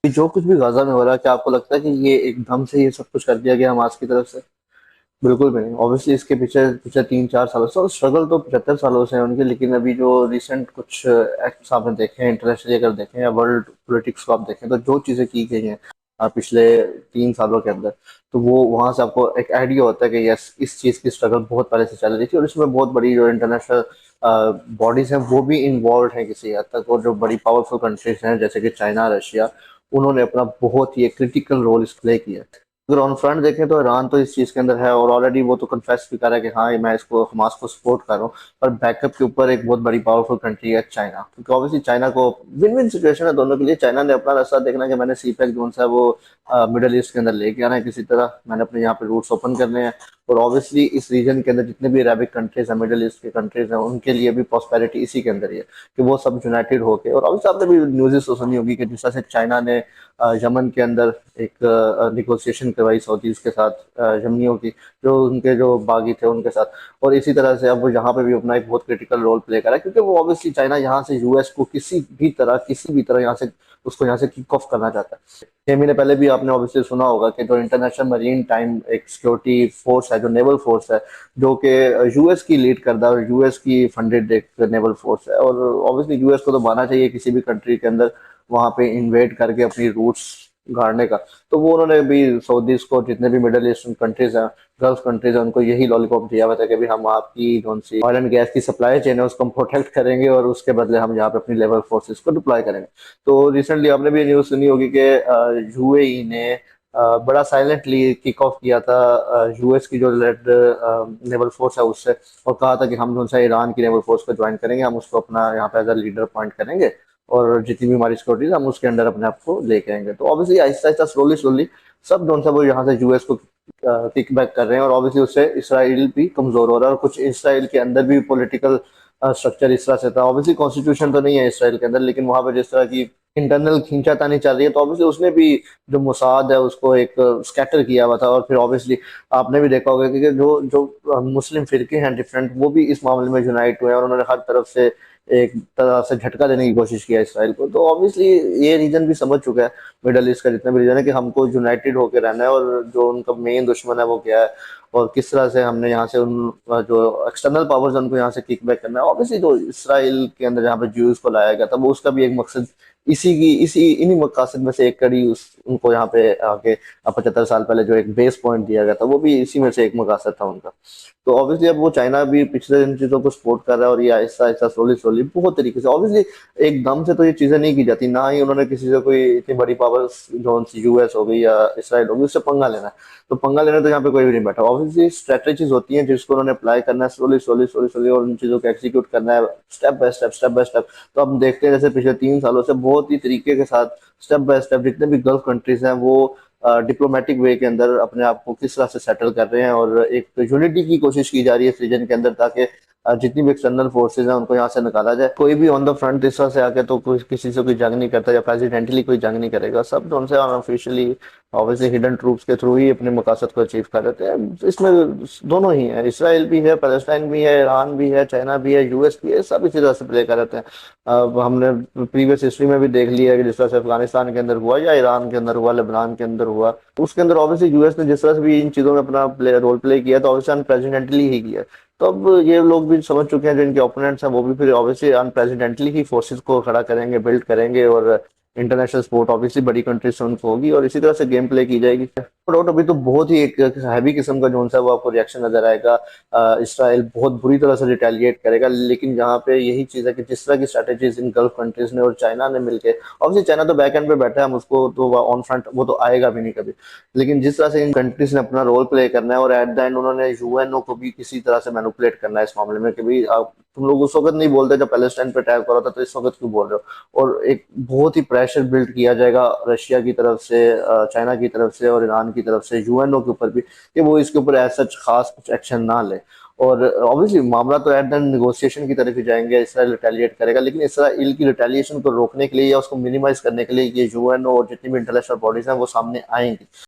जो कुछ भी गाजा में हो रहा है, क्या आपको लगता है कि ये एकदम से ये सब कुछ कर दिया गया हमास की तरफ से? बिल्कुल भी नहीं। ऑब्वियसली इसके पीछे पिछले 3-4 सालों से, और स्ट्रगल तो 75 सालों से है उनके, लेकिन अभी जो रिसेंट कुछ एक्ट्स आपने देखे हैं इंटरनेशनली, अगर देखें या वर्ल्ड पॉलिटिक्स को आप देखें, तो जो चीज़ें की गई हैं पिछले 3 सालों के अंदर, तो वो वहाँ से आपको एक आइडिया होता है कि यस, इस चीज़ की स्ट्रगल बहुत पहले से चल रही थी, और इसमें बहुत बड़ी जो इंटरनेशनल बॉडीज हैं वो भी इन्वॉल्व हैं किसी हद तक, और जो बड़ी पावरफुल कंट्रीज हैं जैसे कि चाइना, रशिया, उन्होंने अपना बहुत ही क्रिटिकल रोल इस प्ले किया है। अगर ऑन फ्रंट देखें तो ईरान तो इस चीज़ के अंदर है, और ऑलरेडी वो तो कन्फेस भी कर रहा है कि हाँ, ये मैं इसको हमास को सपोर्ट कर रहा हूँ। पर बैकअप के ऊपर एक बहुत बड़ी पावरफुल कंट्री है चाइना, क्योंकि ऑब्वियसली चाइना को विन विन सिचुएशन है दोनों के लिए। चाइना ने अपना रास्ता देखना है कि मैंने सी पैक जोन सा है वो मिडल ईस्ट के अंदर लेके आना है किसी तरह, मैंने अपने यहाँ पे रूट्स ओपन करने हैं। और ऑब्वियसली इस रीजन के अंदर जितने भी अरेबिक कंट्रीज हैं, मिडल ईस्ट के कंट्रीज हैं, उनके लिए भी प्रॉस्पेरिटी इसी के अंदर ही है कि वो सब यूनाइटेड होके। और ऑब्वियसली आपने भी न्यूज़ तो सुनी होगी कि जिस तरह से चाइना ने यमन के अंदर एक निगोशिएशन करवाई सऊदीज के साथ, यमनियों की, जो उनके जो बागी थे उनके साथ। और इसी तरह से अब वो यहाँ पे भी अपना एक बहुत क्रिटिकल रोल प्ले करा है, क्योंकि वो ऑब्वियसली चाइना यहाँ से यूएस को किसी भी तरह यहाँ से उसको यहाँ से किक ऑफ करना चाहता है। 6 महीने पहले भी आपने ऑब्वियसली सुना होगा कि जो इंटरनेशनल मरीन टाइम एक सिक्योरिटी फोर्स है, जो नेवल फोर्स है, जो कि यूएस की लीड करता है और यूएस की फंडेड एक नेवल फोर्स है। और ऑब्वियसली यूएस को तो मानना चाहिए किसी भी कंट्री के अंदर वहां पे इन्वेड करके अपनी रूट्स गाड़ने का। तो वो उन्होंने भी सऊदीज को, जितने भी मिडल ईस्टर्न कंट्रीज हैं, गल्फ कंट्रीज हैं, उनको यही लॉलीपॉप दिया हुआ था कि भी हम आपकी कौन सी ऑयल एंड गैस की सप्लाई चेन है उसको हम प्रोटेक्ट करेंगे, और उसके बदले हम यहाँ पे अपनी लेबर फोर्सेस को डिप्लॉय करेंगे। तो रिसेंटली आपने भी न्यूज़ सुनी होगी कि यूएई ने बड़ा साइलेंटली किक ऑफ किया था यूएस की जो लेड नेवल फोर्स है उससे, और कहा था कि हम जो सा ईरान की नेवल फोर्स को ज्वाइन करेंगे, हम उसको अपना यहाँ पे एज अ लीडर अपॉइंट करेंगे, और जितनी भी हमारी सिक्योरिटीज हम उसके अंडर अपने आप को लेके आएंगे। तो obviously Aahista Aahista, slowly slowly, सब जो सा वो यहाँ से यूएस को किक बैक कर रहे हैं, और ऑब्वियसली उससे इसराइल भी कमजोर हो रहा है। और कुछ इसराइल के अंदर भी पॉलिटिकल स्ट्रक्चर इस तरह से था। ऑब्वियसली कॉन्स्टिट्यूशन तो नहीं है इसराइल के अंदर, लेकिन वहां पर जिस तरह की इंटरनल खींचातानी चल रही है, तो ऑब्वियसली उसने भी जो मोसाद है उसको एक स्कैटर किया हुआ था। और फिर ऑब्वियसली आपने भी देखा होगा कि जो जो मुस्लिम फिरके हैं डिफरेंट, वो भी इस मामले में यूनाइट हुए हैं, और उन्होंने हर तरफ से एक तरह से झटका देने की कोशिश किया इसराइल को। तो ऑब्वियसली ये रीजन भी समझ चुका है, मिडल ईस्ट का जितना भी रीजन है, कि हमको यूनाइटेड होकर रहना है, और जो उनका मेन दुश्मन है वो क्या है, और किस तरह से हमने यहाँ से उन जो एक्सटर्नल पावर्स हैं उनको यहाँ से किक बैक करना है। ऑब्वियसली जो इसराइल के अंदर जहाँ पे ज्यूज को लाया गया था, वो उसका भी एक मकसद, इसी इन्हीं मकासद में से एक कड़ी उस उनको यहाँ पे आके 75 साल पहले जो एक बेस पॉइंट दिया गया था, वो भी इसी में से एक मकासद था उनका। तो ऑब्वियसली अब वो चाइना भी पिछले इन चीजों को सपोर्ट कर रहा है, और ये आहिस्ता आहिस्ता, स्लोली स्लोली, बहुत तरीके से। ऑब्वियसली एकदम से तो ये चीजें नहीं की जाती, ना ही उन्होंने किसी से कोई इतनी बड़ी पावर जो यूएस हो गई या इसराइल होगी उससे पंगा लेना है। तो पंगा लेना तो यहाँ पे कोई भी नहीं बैठा। ऑब्वियसली स्ट्रेटेजीज होती हैं जिसको उन्होंने अप्लाई करना है, स्लोली स्लोली स्लोली स्लोली, और उन चीजों को एक्जीक्यूट करना है step by step, step by step. तो हम देखते हैं जैसे पिछले 3 सालों से बहुत ही तरीके के साथ, स्टेप बाय स्टेप, जितने भी गल्फ कंट्रीज हैं वो डिप्लोमेटिक वे के अंदर अपने आप को किस तरह से सेटल कर रहे हैं, और एक यूनिटी की कोशिश की जा रही है इस रीजन के अंदर, ताकि जितनी भी एक्सटर्नल फोर्सेज हैं उनको यहाँ से निकाला जाए। कोई भी ऑन द फ्रंट इस तरह से आके तो कोई किसी से कोई जंग नहीं करता, या प्रेसिडेंटली कोई जंग नहीं करेगा। सब जो उनसे अनऑफिशियली, ऑब्वियसली हिडन ट्रूप्स के थ्रू ही अपने मकसद को अचीव कर देते हैं। इसमें दोनों ही है, इसराइल भी है, पैलेस्टाइन भी है, ईरान भी है, चाइना भी है, यूएस भी है, सब इसी तरह से प्ले कर रहे हैं। अब हमने प्रीवियस हिस्ट्री में भी देख लिया है कि जिस तरह से अफगानिस्तान के अंदर हुआ, या ईरान के अंदर हुआ, लेबनान के अंदर हुआ, उसके अंदर ऑब्वियसली यूएस ने जिस तरह से भी इन चीजों में अपना रोल प्ले किया, तो ऑब्वियसली अनप्रेसिडेंटली ही किया। तो अब ये लोग भी समझ चुके हैं, जो इनके ओपोनेंट्स हैं वो भी फिर ऑब्वियसली अनप्रेसिडेंटली ही फोर्सेस को खड़ा करेंगे, बिल्ड करेंगे, और इंटरनेशनल सपोर्ट ऑब्वियसली बड़ी कंट्रीज से उनको होगी, और इसी तरह से गेम प्ले की जाएगी। नो डाउट अभी तो बहुत ही एक हैवी किस्म का जो सा वो आपको रिएक्शन नजर आएगा। इसराइल बहुत बुरी तरह से रिटेलिएट करेगा, लेकिन यहाँ पे यही चीज है कि जिस तरह की स्ट्रेटेजीज इन गल्फ कंट्रीज ने और चाइना ने मिलकर, ऑब्वियसली चाइना तो बैक एंड पे बैठा है, हम उसको तो ऑन फ्रंट वो तो आएगा भी नहीं कभी, लेकिन जिस तरह से इन कंट्रीज ने अपना रोल प्ले करना है, और एट द एंड उन्होंने यूएनओ को भी किसी तरह से मैनिपुलेट करना है इस मामले में, कि भाई आप तुम लोग उस वक्त नहीं बोलते जब पैलेस्टाइन पे अटैक हो रहा था, तो इस वक्त क्यों बोल रहे हो। और एक बहुत ही प्रेशर बिल्ड किया जाएगा रशिया की तरफ से, चाइना की तरफ से, और ईरान की तरफ से यूएनओ के ऊपर भी, कि वो इसके ऊपर ऐसा खास कुछ एक्शन ना ले। और ऑब्वियसली मामला तो एट द एंड निगोशिएशन की तरफ ही जाएंगे, इसराइल रिटेलिएट करेगा, लेकिन इसराइल की रिटेलिएशन को रोकने के लिए या उसको मिनिमाइज करने के लिए ये यूएनओ और जितनी भी इंटरनेशनल बॉडीज हैं वो सामने आएंगी।